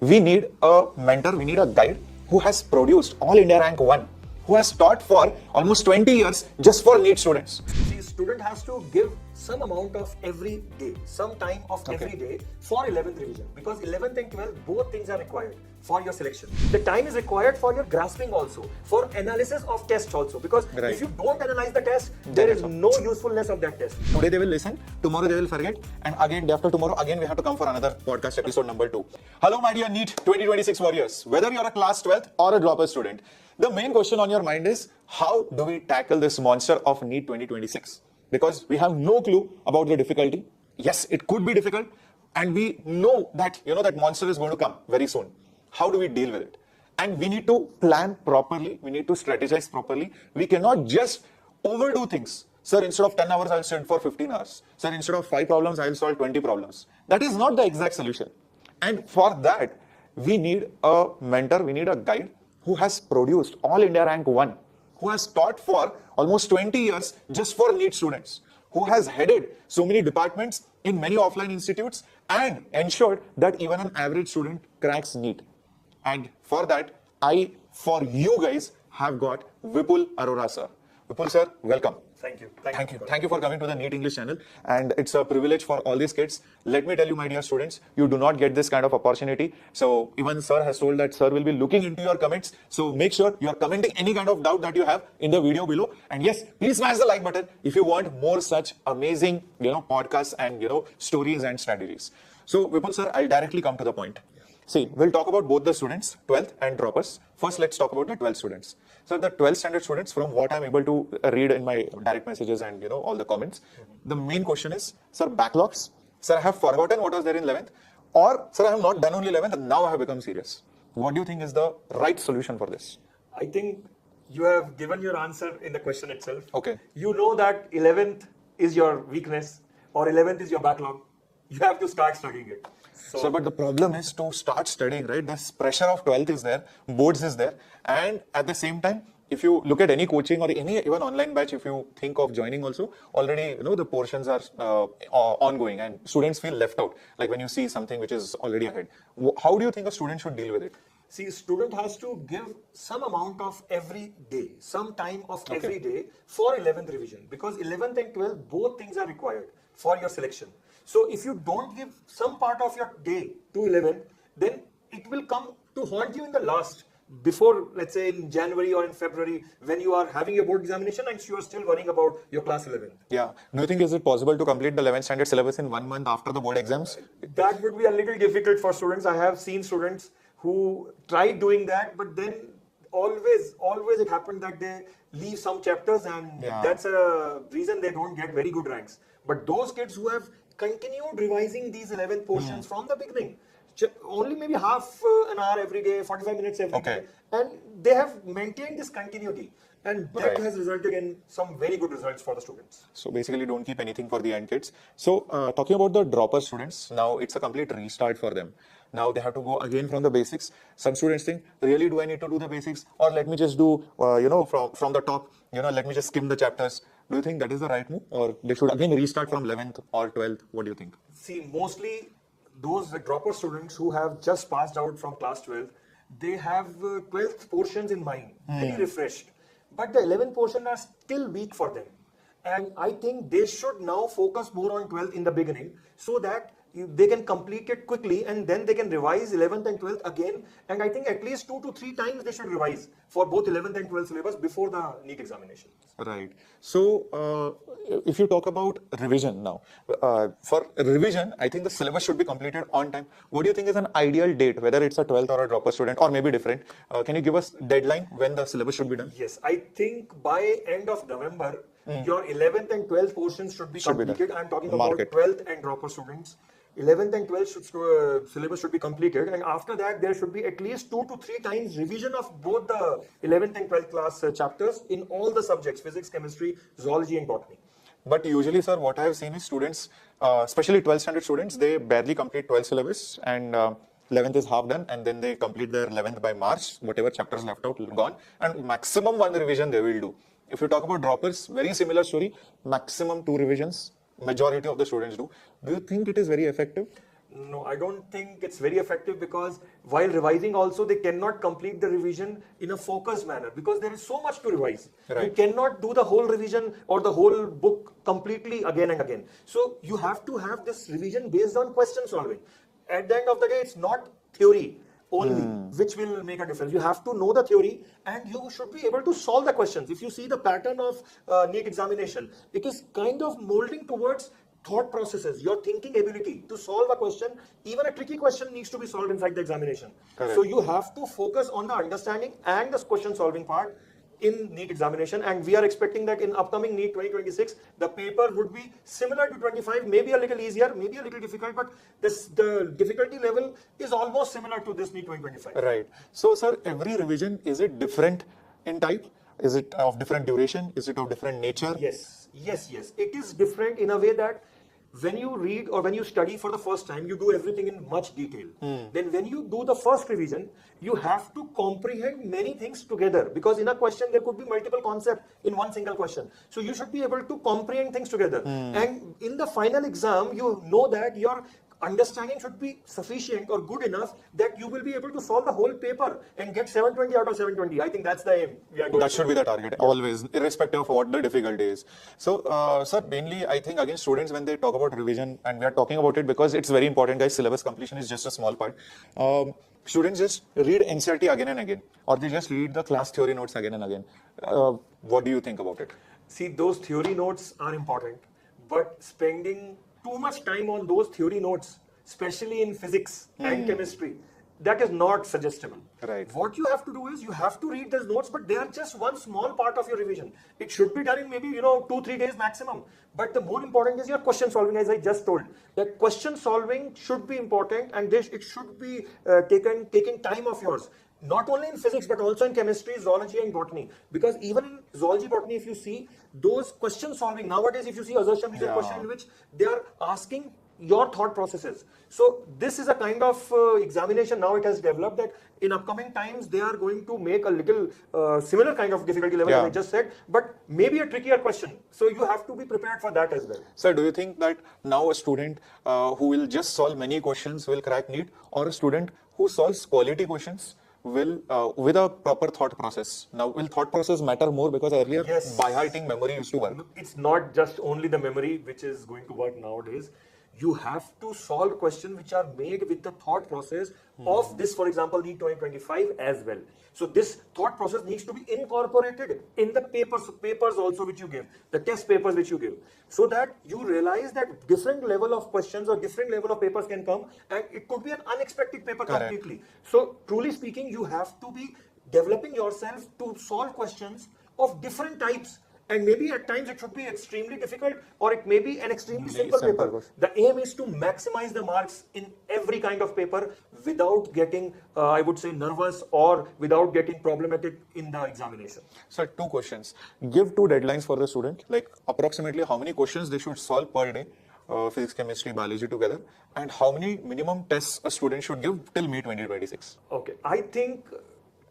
we need a mentor, we need a guide who has produced All India Rank 1, who has taught for almost 20 years just for NEET students. See, student has to give some amount of every day, some time of every day for 11th revision, because 11th and 12th, both things are required for your selection. The time is required for your grasping also, for analysis of tests also, because if you don't analyze the test, there is no usefulness of that test. Today they will listen, tomorrow they will forget, and again day after tomorrow, again we have to come for another podcast episode number 2. Hello my dear NEET 2026 warriors, whether you're a class 12th or a dropper student, the main question on your mind is, how do we tackle this monster of NEET 2026? Because we have no clue about the difficulty. Yes, it could be difficult, and we know that that monster is going to come very soon. How do we deal with it? And we need to plan properly. We need to strategize properly. We cannot just overdo things. Sir, instead of 10 hours, I'll study for 15 hours. Sir, instead of 5 problems, I'll solve 20 problems. That is not the exact solution. And for that, we need a mentor, we need a guide who has produced All India Rank 1, who has taught for almost 20 years just for NEET students, who has headed so many departments in many offline institutes and ensured that even an average student cracks NEET. And for that, for you guys, have got Vipul Arora sir. Vipul sir, welcome. Thank you. Thank you for coming to the NEET English channel. And it's a privilege for all these kids. Let me tell you, my dear students, you do not get this kind of opportunity. So even sir has told that sir will be looking into your comments. So make sure you are commenting any kind of doubt that you have in the video below. And yes, please smash the like button if you want more such amazing, podcasts and, stories and strategies. So Vipul sir, I'll directly come to the point. See, we'll talk about both the students, 12th and droppers. First, let's talk about the 12th students. So the 12th standard students, from what I'm able to read in my direct messages and all the comments, the main question is, sir, backlogs. Sir, I have forgotten what was there in 11th. Or, sir, I have not done only 11th and now I have become serious. What do you think is the right solution for this? I think you have given your answer in the question itself. Okay. You know that 11th is your weakness or 11th is your backlog. You have to start studying it. So, but the problem is to start studying, right? This pressure of 12th is there, boards is there, and at the same time, if you look at any coaching or any even online batch, if you think of joining also, already the portions are ongoing and students feel left out. Like when you see something which is already ahead, how do you think a student should deal with it? See, student has to give some amount of every day, some time of every day for 11th revision, because 11th and 12th, both things are required for your selection. So if you don't give some part of your day to 11th, then it will come to haunt you in the last, before, let's say in January or in February, when you are having your board examination and you are still worrying about your class 11th. Yeah. Do you think is it possible to complete the 11th standard syllabus in 1 month after the board exams? That would be a little difficult for students. I have seen students who tried doing that, but then always it happened that they leave some chapters and that's a reason they don't get very good ranks. But those kids who have continued revising these 11 portions from the beginning, only maybe half an hour every day, 45 minutes every day, and they have maintained this continuity, and that has resulted in some very good results for the students. So basically, don't keep anything for the end kids. So talking about the dropper students, now it's a complete restart for them. Now they have to go again from the basics. Some students think, really, do I need to do the basics, or let me just do from the top, let me just skim the chapters. Do you think that is the right move, or they should again restart from 11th or 12th? What do you think? See, mostly those dropper students who have just passed out from class 12, they have 12th portions in mind, very refreshed. But the 11th portion are still weak for them. And I think they should now focus more on 12th in the beginning, so that they can complete it quickly and then they can revise 11th and 12th again. And I think at least 2 to 3 times they should revise for both 11th and 12th syllabus before the NEET examination. Right. So if you talk about revision now, for revision, I think the syllabus should be completed on time. What do you think is an ideal date, whether it's a 12th or a dropper student or maybe different? Can you give us deadline when the syllabus should be done? Yes, I think by end of November, your 11th and 12th portions should be completed. I'm talking about 12th and dropper students. 11th and 12th syllabus should be completed, and after that there should be at least 2 to 3 times revision of both the 11th and 12th class chapters in all the subjects, physics, chemistry, zoology and botany. But usually, sir, what I have seen is students, especially 12th standard students, they barely complete 12th syllabus, and 11th is half done, and then they complete their 11th by March, whatever chapters left out, gone, and maximum 1 revision they will do. If you talk about droppers, very similar story, maximum 2 revisions, majority of the students do. Do you think it is very effective? No, I don't think it's very effective because while revising also they cannot complete the revision in a focused manner because there is so much to revise. Right. You cannot do the whole revision or the whole book completely again and again. So you have to have this revision based on question solving. At the end of the day, it's not theory only which will make a difference. You have to know the theory and you should be able to solve the questions. If you see the pattern of NEET examination, it is kind of molding towards thought processes, your thinking ability to solve a question. Even a tricky question needs to be solved inside the examination. Correct. So you have to focus on the understanding and the question solving part in NEET examination, and we are expecting that in upcoming NEET 2026 the paper would be similar to 25, maybe a little easier, maybe a little difficult, but the difficulty level is almost similar to this NEET 2025. Right. So, sir, every revision, is it different in type? Is it of different duration? Is it of different nature? Yes. It is different in a way that when you read or when you study for the first time, you do everything in much detail. Then when you do the first revision, you have to comprehend many things together because in a question there could be multiple concepts in one single question. So you should be able to comprehend things together. And in the final exam, you know that your understanding should be sufficient or good enough that you will be able to solve the whole paper and get 720 out of 720. I think that's the aim. That should be the target, always, irrespective of what the difficulty is. So, sir, mainly, I think, again, students, when they talk about revision, and we are talking about it because it's very important, guys, syllabus completion is just a small part. Students just read NCERT again and again, or they just read the class theory notes again and again. What do you think about it? See, those theory notes are important, but spending too much time on those theory notes, especially in physics and chemistry, that is not suggestible. Right. What you have to do is you have to read those notes, but they are just one small part of your revision. It should be done in maybe 2-3 days maximum. But the more important is your question solving, as I just told. That question solving should be important, and it should be taking time of yours. Not only in physics, but also in chemistry, zoology, and botany. Because even in zoology, botany, if you see those question solving, nowadays, if you see assertion based question in which they are asking your thought processes. So this is a kind of examination now it has developed that in upcoming times they are going to make a little similar kind of difficulty level as I just said, but maybe a trickier question. So you have to be prepared for that as well. Sir, do you think that now a student who will just solve many questions will crack NEET, or a student who solves quality questions will with a proper thought process? Now, will thought process matter more, because earlier by hearting memory used to work? It's not just only the memory which is going to work nowadays. You have to solve questions which are made with the thought process of this, for example, NEET 2025 as well. So this thought process needs to be incorporated in the papers also which you give, the test papers which you give, so that you realize that different level of questions or different level of papers can come, and it could be an unexpected paper completely. So truly speaking, you have to be developing yourself to solve questions of different types. And maybe at times it should be extremely difficult, or it may be an extremely simple paper. The aim is to maximize the marks in every kind of paper without getting, I would say, nervous or without getting problematic in the examination. Sir, 2 questions. Give 2 deadlines for the student, like approximately how many questions they should solve per day, physics, chemistry, biology together, and how many minimum tests a student should give till May 2026. Okay, I think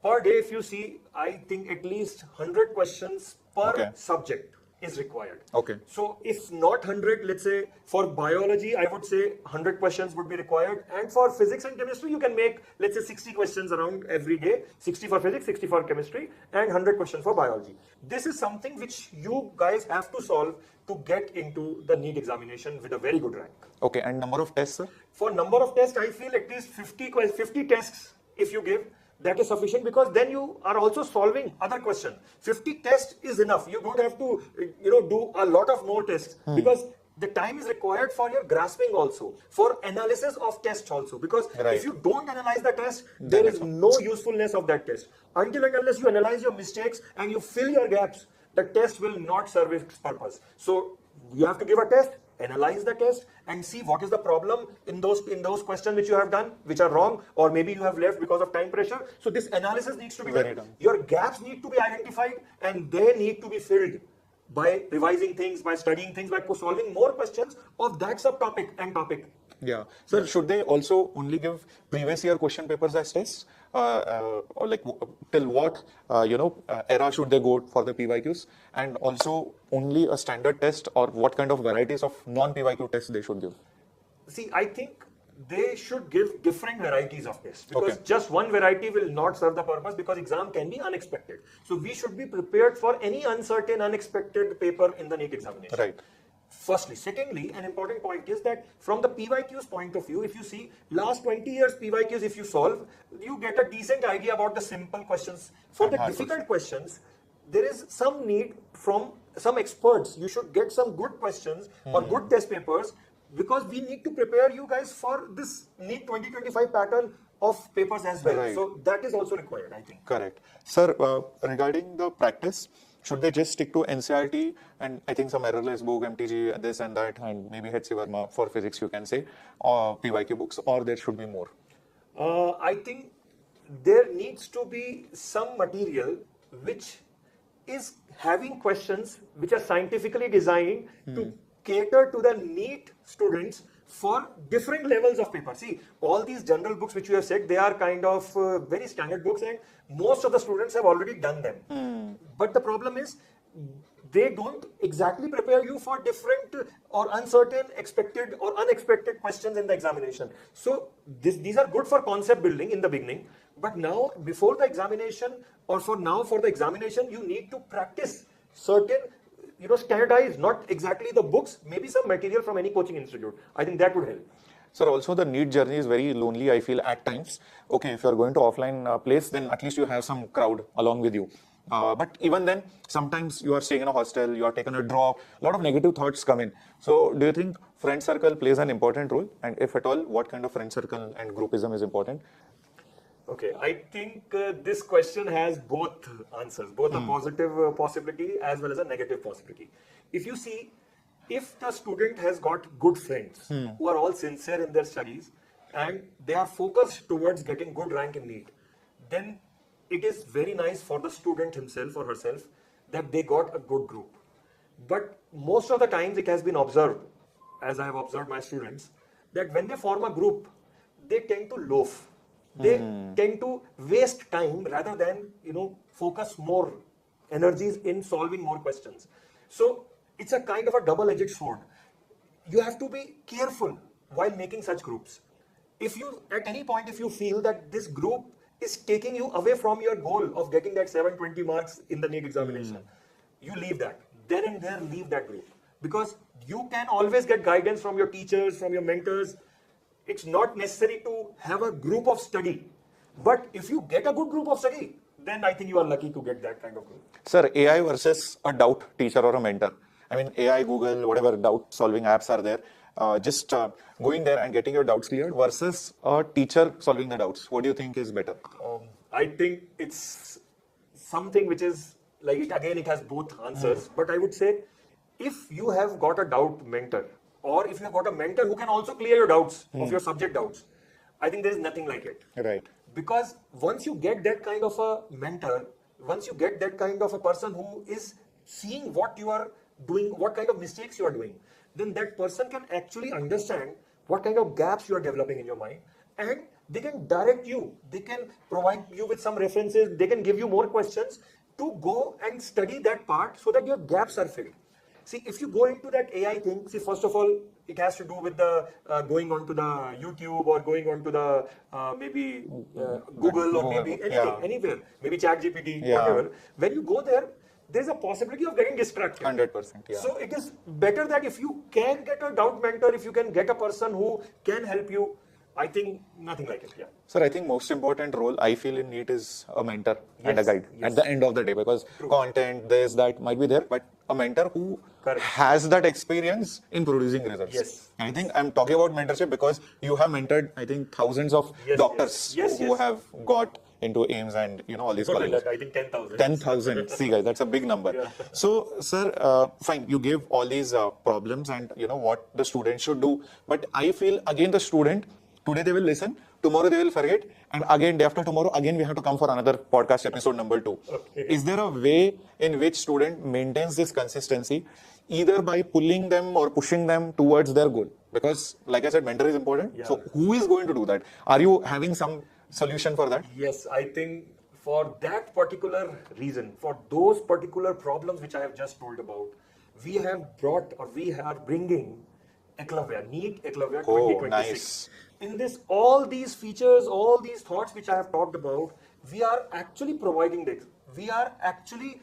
per day, if you see, I think at least 100 questions per subject is required. Okay. So if not 100, let's say for biology, I would say 100 questions would be required. And for physics and chemistry, you can make, let's say, 60 questions around every day. 60 for physics, 60 for chemistry, and 100 questions for biology. This is something which you guys have to solve to get into the NEET examination with a very good rank. Okay, and number of tests, sir? For number of tests, I feel at least 50 tests if you give. That is sufficient, because then you are also solving other questions. 50 tests is enough. You don't have to, do a lot of more tests, because the time is required for your grasping also, for analysis of tests also. Because if you don't analyze the test, there is no usefulness of that test. Until and unless you analyze your mistakes and you fill your gaps, the test will not serve its purpose. So you have to give a test, analyze the test, and see what is the problem in those questions which you have done, which are wrong, or maybe you have left because of time pressure. So this analysis needs to be done. Your gaps need to be identified, and they need to be filled by revising things, by studying things, by solving more questions of that subtopic and topic. Yeah. Sir, should they also only give previous year question papers as tests? Or like till what era should they go for the PYQs? And also only a standard test, or what kind of varieties of non-PYQ tests they should give? See, I think they should give different varieties of this, because Okay. just one variety will not serve the purpose, because exam can be unexpected. So we should be prepared for any uncertain, unexpected paper in the NEET examination. Right. Firstly. Secondly, an important point is that from the PYQs point of view, if you see last 20 years PYQs, if you solve, you get a decent idea about the simple questions. For the hard difficult questions, there is some need from some experts. You should get some good questions or good test papers, because we need to prepare you guys for this NEET 2025 pattern of papers as well. Right. So that is also required, I think. Correct. Sir, regarding the practice, should they just stick to NCRT and I think some errorless book, MTG, this and that, and maybe HC Verma for physics, you can say, or PYQ books, or there should be more? I think there needs to be some material which is having questions which are scientifically designed to cater to the NEET students for different levels of paper. See, all these general books which you have said, they are kind of very standard books, and most of the students have already done them. But the problem is, they don't exactly prepare you for different or uncertain, expected or unexpected questions in the examination. So these are good for concept building in the beginning, but now before the examination, or for the examination, you need to practice certain, standardized, not exactly the books, maybe some material from any coaching institute. I think that would help. Sir, also the NEET journey is very lonely, I feel, at times. Okay, if you're going to offline place, then at least you have some crowd along with you. But even then, sometimes you are staying in a hostel, you are taking a drop, a lot of negative thoughts come in. So do you think friend circle plays an important role? And if at all, what kind of friend circle and groupism is important? Okay, I think this question has both answers, both a positive possibility as well as a negative possibility. If you see, if the student has got good friends who are all sincere in their studies and they are focused towards getting good rank in NEET, then it is very nice for the student himself or herself that they got a good group. But most of the times it has been observed, as I have observed my students, that when they form a group, they tend to loaf. They tend to waste time rather than, focus more energies in solving more questions. So it's a kind of a double-edged sword. You have to be careful while making such groups. If you, at any point, if you feel that this group is taking you away from your goal of getting that 720 marks in the NEET examination, you leave that. Then and there, leave that group. Because you can always get guidance from your teachers, from your mentors. It's not necessary to have a group of study. But if you get a good group of study, then I think you are lucky to get that kind of group. Sir, AI versus a doubt teacher or a mentor. I mean, AI, Google, whatever doubt solving apps are there. Just going there and getting your doubts cleared versus a teacher solving the doubts. What do you think is better? I think it's something which is like, it has both answers. But I would say, if you have got a doubt mentor, or if you have got a mentor who can also clear your doubts of your subject doubts, I think there is nothing like it. Right. Because once you get that kind of a mentor, once you get that kind of a person who is seeing what you are doing, what kind of mistakes you are doing, then that person can actually understand what kind of gaps you are developing in your mind, and they can direct you, they can provide you with some references, they can give you more questions to go and study that part so that your gaps are filled. See, if you go into that AI thing, see, first of all, it has to do with the going on to the YouTube or going on to the maybe Google or maybe anything, anywhere, maybe ChatGPT, whatever. When you go there, there's a possibility of getting distracted. 100%. Yeah. So it is better that if you can get a doubt mentor, if you can get a person who can help you, I think nothing like it. Yeah. Sir, I think most important role I feel in NEET is a mentor and a guide Yes. at the end of the day, because content, this, that might be there, but a mentor who has that experience in producing results. Yes. I think I'm talking about mentorship because you have mentored, I think, thousands of doctors who have got into AIMS and all these colleges. I think 10,000. 10,000. See, guys, that's a big number. So, sir, fine, you gave all these problems and what the student should do. But I feel again the student, today they will listen, tomorrow they will forget, and again day after tomorrow, again we have to come for another podcast episode number 2. Okay. Is there a way in which student maintains this consistency, either by pulling them or pushing them towards their goal? Because, like I said, mentor is important. Yeah. So, who is going to do that? Are you having some solution for that? Yes, I think for that particular reason, for those particular problems which I have just told about, we have brought or we are bringing Eklavya, NEET Eklavya 2026. Nice. in this, all these features, all these thoughts which I have talked about, we are actually providing this. We are actually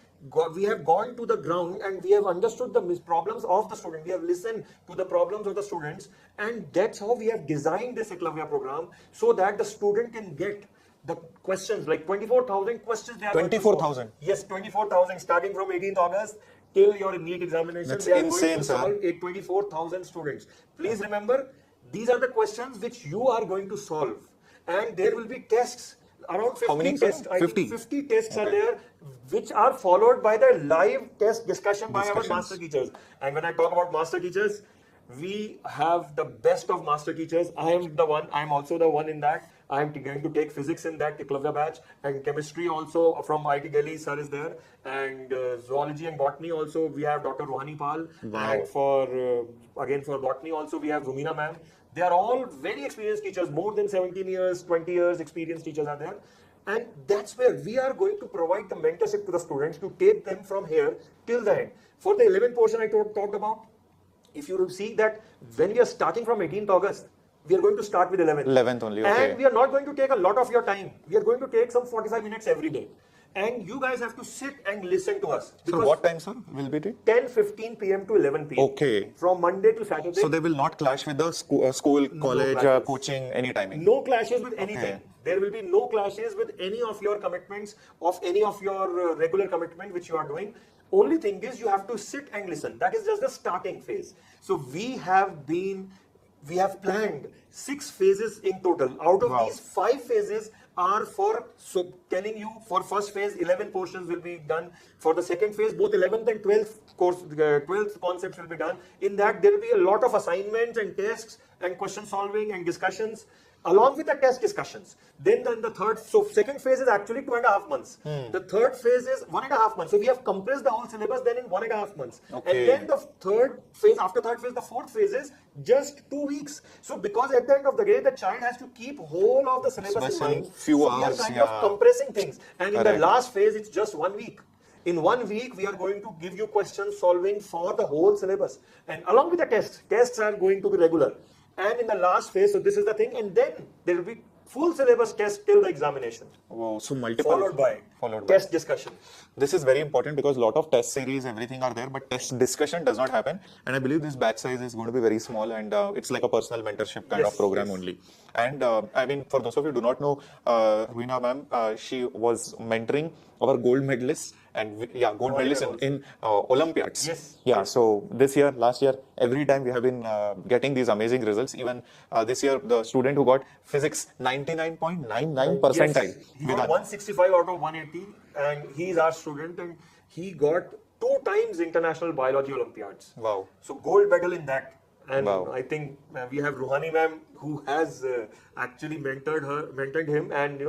we have gone to the ground and we have understood the problems of the student. We have listened to the problems of the students, and that's how we have designed this Eklavya program, so that the student can get the questions, like 24,000 questions. 24,000? Yes, 24,000 starting from 18th August till your NEET examination. That's they are insane, going to sir. solve 24,000 students. Please remember, these are the questions which you are going to solve, and there will be tests. Around 50 How many, sir? tests. I 50? think 50 tests are there, which are followed by the live test discussion by our Discussions. master teachers. And when I talk about master teachers, we have the best of master teachers. I am also the one in that. I am going to take physics in that Eklavya batch, and chemistry also from IIT Delhi, sir is there, and zoology and botany also we have Dr. Rohani Pal. Wow. And for again for botany also we have Rumina ma'am. They are all very experienced teachers, more than 17 years, 20 years experienced teachers are there. And that's where we are going to provide the mentorship to the students to take them from here till the end. For the 11th portion I talked about, if you will see that when we are starting from 18th August, we are going to start with 11th. 11th only, okay. And we are not going to take a lot of your time. We are going to take some 45 minutes every day. And you guys have to sit and listen to us. So what time, sir, will be it? 10:15 p.m. to 11 p.m. Okay. From Monday to Saturday. So they will not clash with the school, college, clashes. coaching, any timing? No clashes with anything. Okay. There will be no clashes with any of your commitments, of any of your regular commitment which you are doing. Only thing is you have to sit and listen. That is just the starting phase. So we have planned 6 phases in total. Out of Wow. these 5 phases are for, so telling you, for first phase 11 portions will be done. For the second phase both 11th and 12th course, 12th concepts will be done. In that there will be a lot of assignments and tests and question solving and discussions along with the test discussions. Then the third, so second phase is actually 2.5 months. The third phase is 1.5 months. So we have compressed the whole syllabus then in 1.5 months. Okay. And then the third phase, after third phase, the fourth phase is just 2 weeks. So because at the end of the day, the child has to keep whole of the syllabus in mind. Few so hours, we are kind yeah. of compressing things. And in the Correct. last phase, it's just 1 week. In 1 week, we are going to give you question solving for the whole syllabus. And along with the tests are going to be regular. And in the last phase, so this is the thing, and then there will be full syllabus test till the examination. Wow, so multiple. Followed by test discussion. This is very important because a lot of test series, everything are there, but test discussion does not happen. And I believe this batch size is going to be very small, and it's like a personal mentorship kind of program only. And I mean, for those of you who do not know, Ruina ma'am, she was mentoring our gold medalists and gold medalists in Olympiads. Yes. Yeah, so this year, last year, every time we have been getting these amazing results. Even this year, the student who got physics 99.99 percentile. Yes. He got 165 out of 180, and he is our student, and he got 2 times international biology Olympiads. Wow. So gold medal in that. And Wow. I think we have Ruhani ma'am who has actually mentored him, and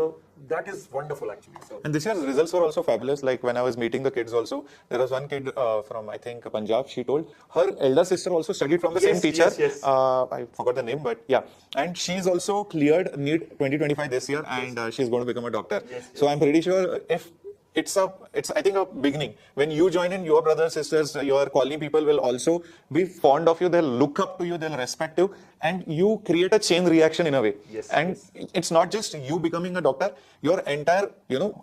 that is wonderful actually. So And this year's results were also fabulous. Like when I was meeting the kids also, there was one kid from, I think, Punjab. She told her elder sister also studied from the same teacher. Yes. I forgot the name, but yeah. And she's also cleared NEET 2025 this year, and she's going to become a doctor. So I'm pretty sure if it's I think a beginning. When you join in, your brothers, sisters, your colony people will also be fond of you. They'll look up to you. They'll respect you, and you create a chain reaction in a way. Yes, And it's not just you becoming a doctor. Your entire,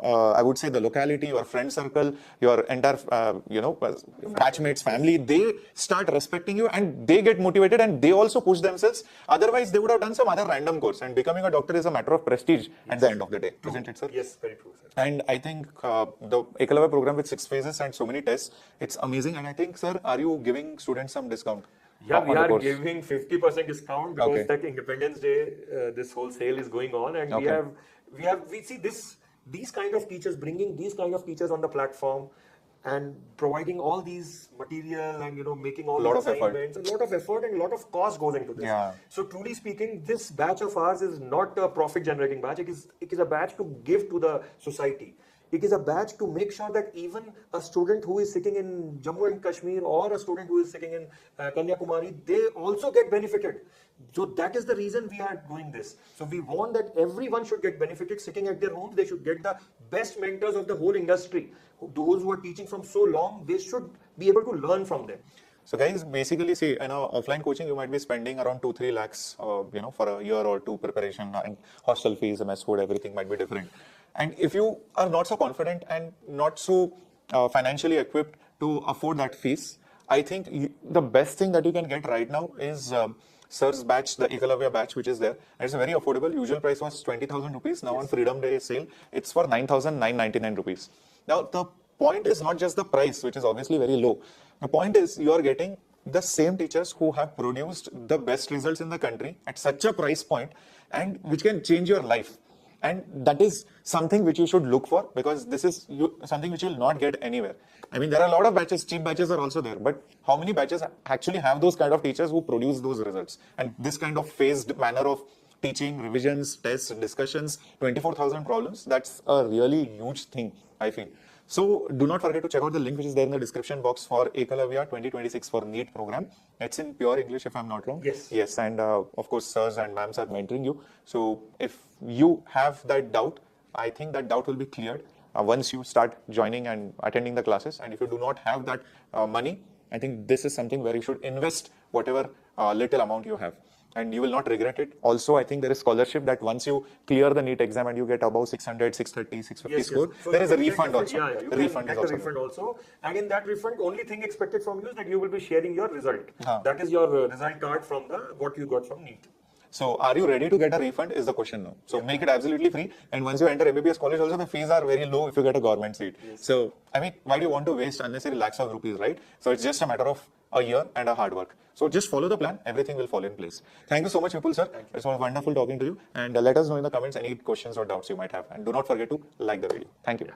I would say the locality, your friend circle, your entire, batchmates, family, they start respecting you and they get motivated and they also push themselves. Otherwise, they would have done some other random course. And becoming a doctor is a matter of prestige at the end of the day, isn't it, sir? yes, very true, sir. And I think the Eklavya program with 6 phases and so many tests, it's amazing. And I think, sir, are you giving students some discount? Yeah, on we the are course? giving 50% discount because Okay. that Independence Day, this whole sale is going on, and Okay. we see these kind of teachers, bringing these kind of teachers on the platform and providing all these material and making all Lot the of effort. assignments, a lot of effort and a lot of cost goes into this. Yeah. So truly speaking, this batch of ours is not a profit generating batch. It is a batch to give to the society. It is a batch to make sure that even a student who is sitting in Jammu and Kashmir or a student who is sitting in Kanyakumari, they also get benefited. So that is the reason we are doing this. So we want that everyone should get benefited sitting at their homes. They should get the best mentors of the whole industry. Those who are teaching from so long, they should be able to learn from them. So guys, basically see, in offline coaching, you might be spending around 2-3 lakhs, for a year or two preparation, and hostel fees, mess food, everything might be different. And if you are not so confident and not so financially equipped to afford that fees, I think the best thing that you can get right now is Sir's batch, the Ekalavya batch, which is there. And it's very affordable. Usual price was 20,000 rupees. Now on Freedom Day sale, it's for 9,999 rupees. Now the point is not just the price, which is obviously very low. The point is you are getting the same teachers who have produced the best results in the country at such a price point, and which can change your life. And that is something which you should look for, because this is something which you will not get anywhere. I mean, there are a lot of batches, cheap batches are also there, but how many batches actually have those kind of teachers who produce those results? And this kind of phased manner of teaching, revisions, tests, discussions, 24,000 problems, that's a really huge thing, I feel. So do not forget to check out the link which is there in the description box for Ekalavya 2026 for NEET program. It's in pure English, if I'm not wrong. Yes. Yes, and of course, sirs and ma'ams are mentoring you. So if you have that doubt, I think that doubt will be cleared once you start joining and attending the classes. And if you do not have that money, I think this is something where you should invest whatever little amount you have, and you will not regret it. Also, I think there is scholarship that once you clear the NEET exam and you get above 600, 630, 650 score, So there is a you refund get also. Yeah, you refund get is a also. refund also. And in that refund, only thing expected from you is that you will be sharing your result. Huh. That is your result card from what you got from NEET. So are you ready to get a refund is the question now. So make it absolutely free. And once you enter MBBS college also, the fees are very low if you get a government seat. Yes. So, I mean, why do you want to waste unnecessary lakhs of rupees, right? So it's just a matter of a year and a hard work. So just follow the plan. Everything will fall in place. Thank you so much, Vipul, sir. It was wonderful talking to you. And let us know in the comments any questions or doubts you might have. And do not forget to like the video. Thank you.